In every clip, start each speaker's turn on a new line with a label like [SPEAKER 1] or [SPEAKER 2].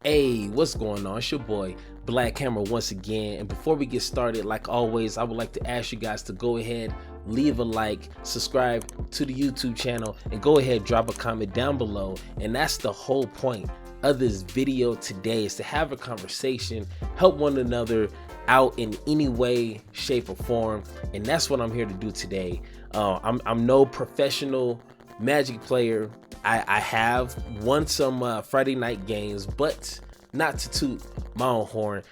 [SPEAKER 1] Hey, what's going on? It's your boy Black Hammer once again. And before we get started, like always, I would like to ask you guys to go ahead, leave a like, subscribe to the YouTube channel, and go ahead, drop a comment down below. And that's the whole point of this video today, is to have a conversation, help one another out in any way, shape, or form. And that's what I'm here to do today. I'm no professional Magic player. I have won some Friday night games, but not to toot my own horn.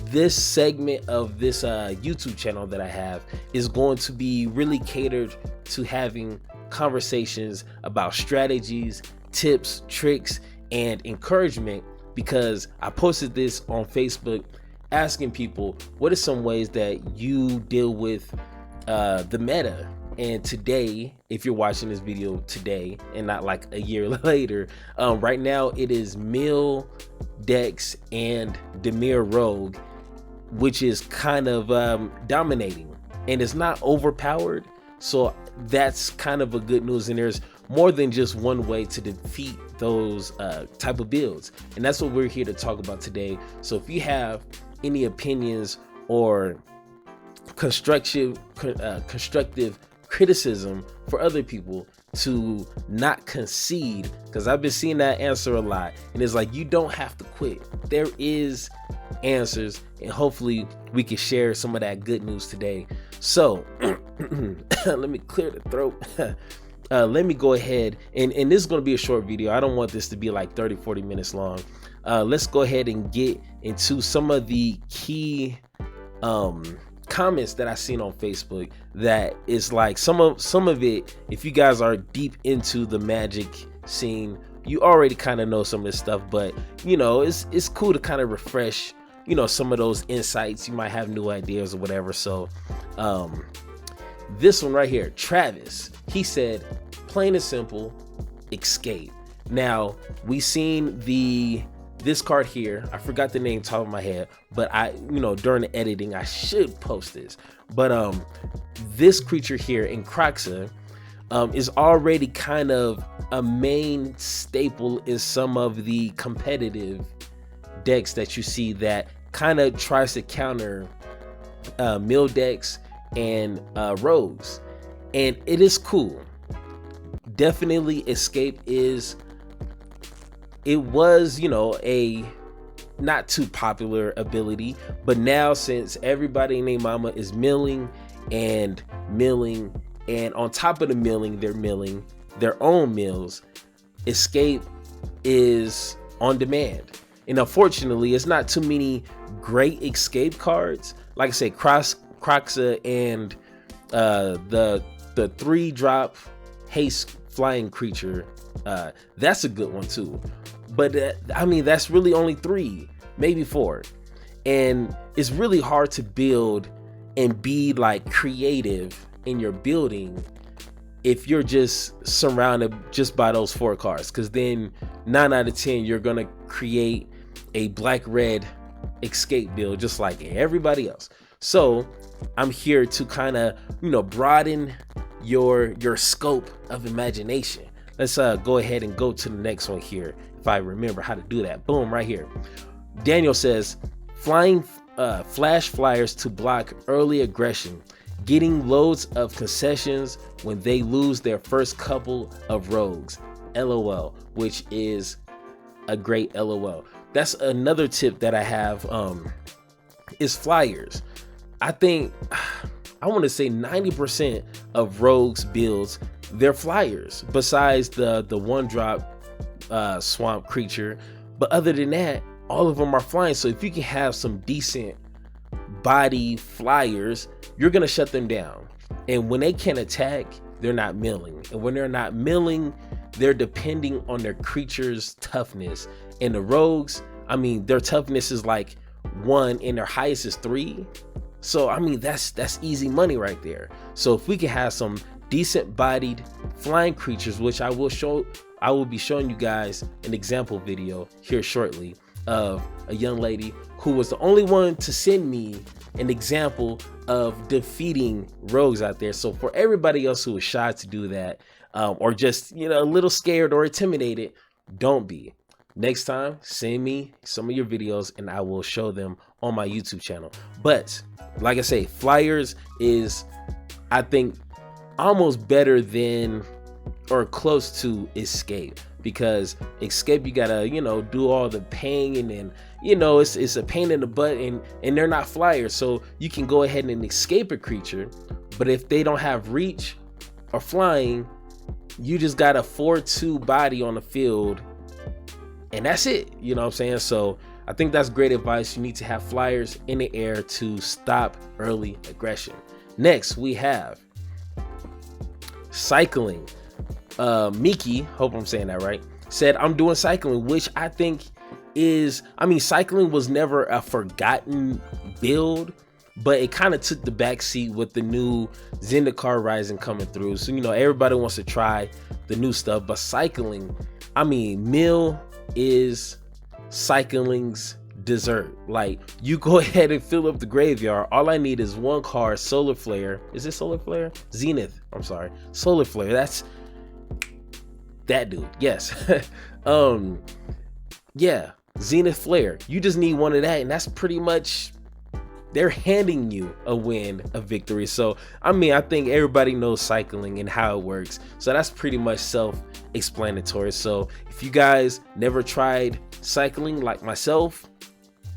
[SPEAKER 1] This segment of this YouTube channel that I have is going to be really catered to having conversations about strategies, tips, tricks, and encouragement, because I posted this on Facebook asking people what are some ways that you deal with the meta. And today, if you're watching this video today and not like a year later, right now it is Mill, Dex, and Demir Rogue, which is kind of dominating, and it's not overpowered. So that's kind of a good news. And there's more than just one way to defeat those type of builds. And that's what we're here to talk about today. So if you have any opinions or constructive criticism for other people to not concede, because I've been seeing that answer a lot, and it's like, you don't have to quit. There is answers, and hopefully we can share some of that good news today. So let me clear the throat. Let me go ahead, and this is going to be a short video. I don't want this to be like 30-40 minutes long. Let's go ahead and get into some of the key comments that I seen on Facebook. That is like some of it, if you guys are deep into the Magic scene, you already kind of know some of this stuff, but you know, it's cool to kind of refresh, you know, some of those insights. You might have new ideas or whatever. So this one right here, Travis, he said, plain and simple, escape. Now we seen this card here, I forgot the name top of my head, but during the editing I should post this. But this creature here in Croxa is already kind of a main staple in some of the competitive decks that you see that kind of tries to counter mill decks and rogues, and it is cool. Definitely escape was, you know, a not too popular ability, but now since everybody and their mama is milling, and on top of the milling, they're milling their own mills, escape is on demand. And unfortunately, it's not too many great escape cards. Like I said, Croxa and the 3-drop haste flying creature, that's a good one too. But I mean, that's really only 3, maybe 4. And it's really hard to build and be like creative in your building if you're just surrounded just by those 4 cards, because then 9 out of 10 you're gonna create a black-red escape build just like everybody else. So I'm here to kind of, you know, broaden your scope of imagination. Let's go ahead and go to the next one here, if I remember how to do that. Boom, right here. Daniel says, flying flash flyers to block early aggression, getting loads of concessions when they lose their first couple of rogues. LOL, which is a great LOL. That's another tip that I have, is flyers. I think, I want to say 90% of rogues builds, they're flyers, besides the 1-drop swamp creature. But other than that, all of them are flying. So if you can have some decent body flyers, you're gonna shut them down. And when they can't attack, they're not milling. And when they're not milling, they're depending on their creature's toughness. And the rogues, I mean, their toughness is like 1 and their highest is 3. So I mean, that's easy money right there. So if we can have some decent bodied flying creatures, which I will be showing you guys an example video here shortly of a young lady who was the only one to send me an example of defeating rogues out there. So for everybody else who is shy to do that, or just, you know, a little scared or intimidated, don't be. Next time, send me some of your videos and I will show them on my YouTube channel. But like I say, Flyers is, I think, almost better than or close to Escape, because Escape, you gotta, do all the paying, and then, it's a pain in the butt, and they're not Flyers. So you can go ahead and escape a creature, but if they don't have reach or flying, you just got a 4/2 body on the field, and that's it. You know what I'm saying? So I think that's great advice. You need to have Flyers in the air to stop early aggression. Next, we have cycling. Miki, hope I'm saying that right, said, I'm doing cycling, which I think is, cycling was never a forgotten build, but it kind of took the back seat with the new Zendikar Rising coming through. So, everybody wants to try the new stuff, but cycling, Mill is cycling's dessert. Like, you go ahead and fill up the graveyard. All I need is one card, Solar Flare. Is it Solar Flare? Zenith. I'm sorry. Solar Flare. That's that dude. Yes. Yeah. Zenith Flare. You just need one of that, and that's pretty much, they're handing you a win, a victory. So, I think everybody knows cycling and how it works. So that's pretty much self-explanatory. So if you guys never tried cycling like myself,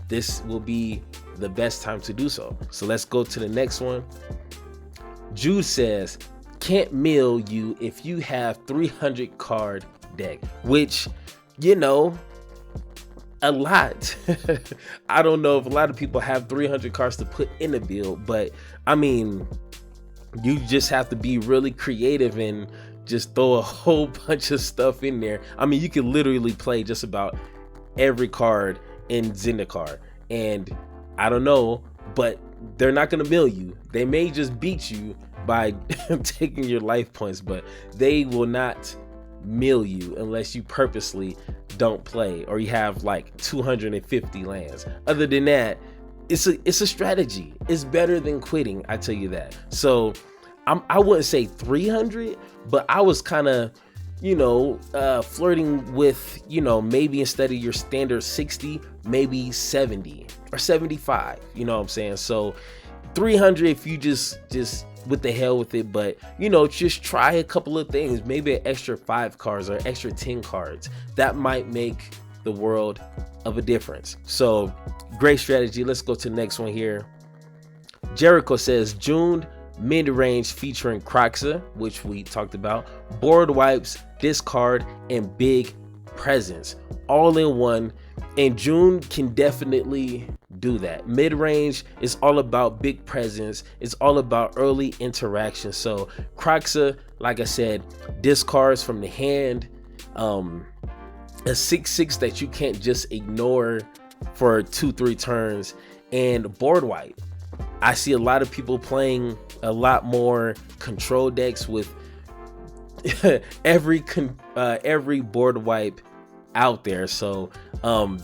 [SPEAKER 1] this will be the best time to do so. So let's go to the next one. Jude says, Cant Mail you if you have 300 card deck, which, a lot. I don't know if a lot of people have 300 cards to put in a build, but you just have to be really creative and just throw a whole bunch of stuff in there. You could literally play just about every card in Zendikar, and I don't know, but they're not gonna mill you. They may just beat you by taking your life points, but they will not mill you unless you purposely don't play or you have like 250 lands. Other than that, it's a strategy. It's better than quitting, I tell you that. So I wouldn't say 300, but I was kind of flirting with, maybe instead of your standard 60, maybe 70 or 75, you know what I'm saying? So 300 if you just with the hell with it, but just try a couple of things, maybe an extra 5 cards or extra 10 cards. That might make the world of a difference. So great strategy. Let's go to the next one here. Jericho says, June Midrange featuring Croxa, which we talked about, board wipes, discard, and big presence all in one, and June can definitely do that. Mid-range is all about big presence. It's all about early interaction. So Croxa, like I said, discards from the hand, a 6/6 that you can't just ignore for 2-3 turns, and board wipe. I see a lot of people playing a lot more control decks with every board wipe out there. So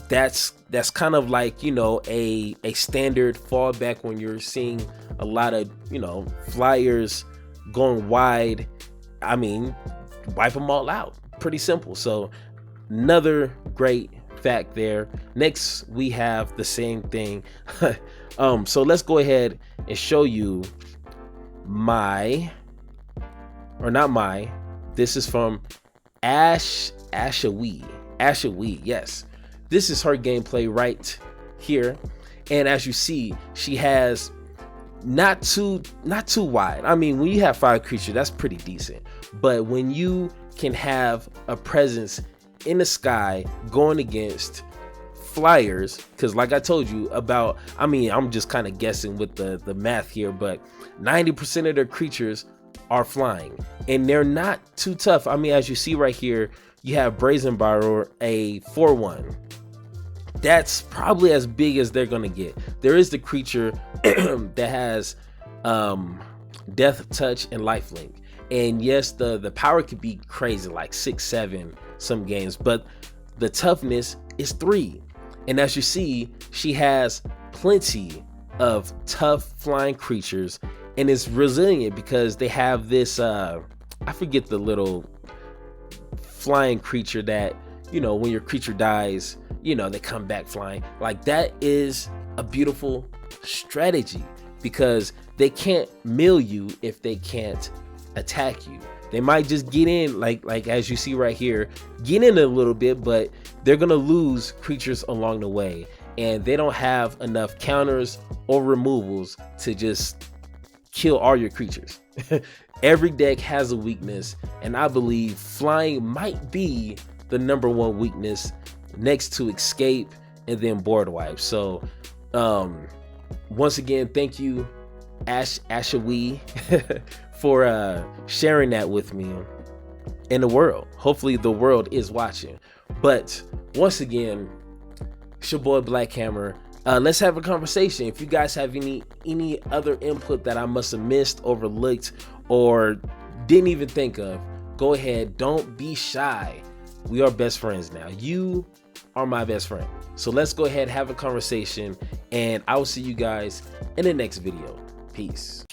[SPEAKER 1] that's kind of like a standard fallback when you're seeing a lot of Flyers going wide. Wipe them all out. Pretty simple. So another great fact there. Next we have the same thing. So let's go ahead and show you this is from Ashawi, yes. This is her gameplay right here. And as you see, she has not too wide. When you have 5 creatures, that's pretty decent. But when you can have a presence in the sky going against Flyers, because like I told you about, I'm just kind of guessing with the math here, but 90% of their creatures are flying, and they're not too tough. As you see right here, you have Brazen Borrower, a 4/1. That's probably as big as they're gonna get. There is the creature that has Death Touch and Lifelink, and yes, the power could be crazy, like 6-7 some games, but the toughness is 3. And as you see, she has plenty of tough flying creatures, and it's resilient because they have this I forget the little flying creature that you know, when your creature dies, you know, they come back flying. Like, that is a beautiful strategy, because they can't mill you if they can't attack you. They might just get in, like as you see right here, get in a little bit, but they're gonna lose creatures along the way, and they don't have enough counters or removals to just kill all your creatures. Every deck has a weakness, and I believe flying might be the #1 weakness, next to escape and then board wipe. So once again, thank you, Ashawi, for sharing that with me in the world. Hopefully the world is watching. But once again, it's your boy Black Hammer. Let's have a conversation. If you guys have any other input that I must have missed, overlooked, or didn't even think of, go ahead. Don't be shy. We are best friends now. You are my best friend. So let's go ahead, have a conversation, and I will see you guys in the next video. Peace.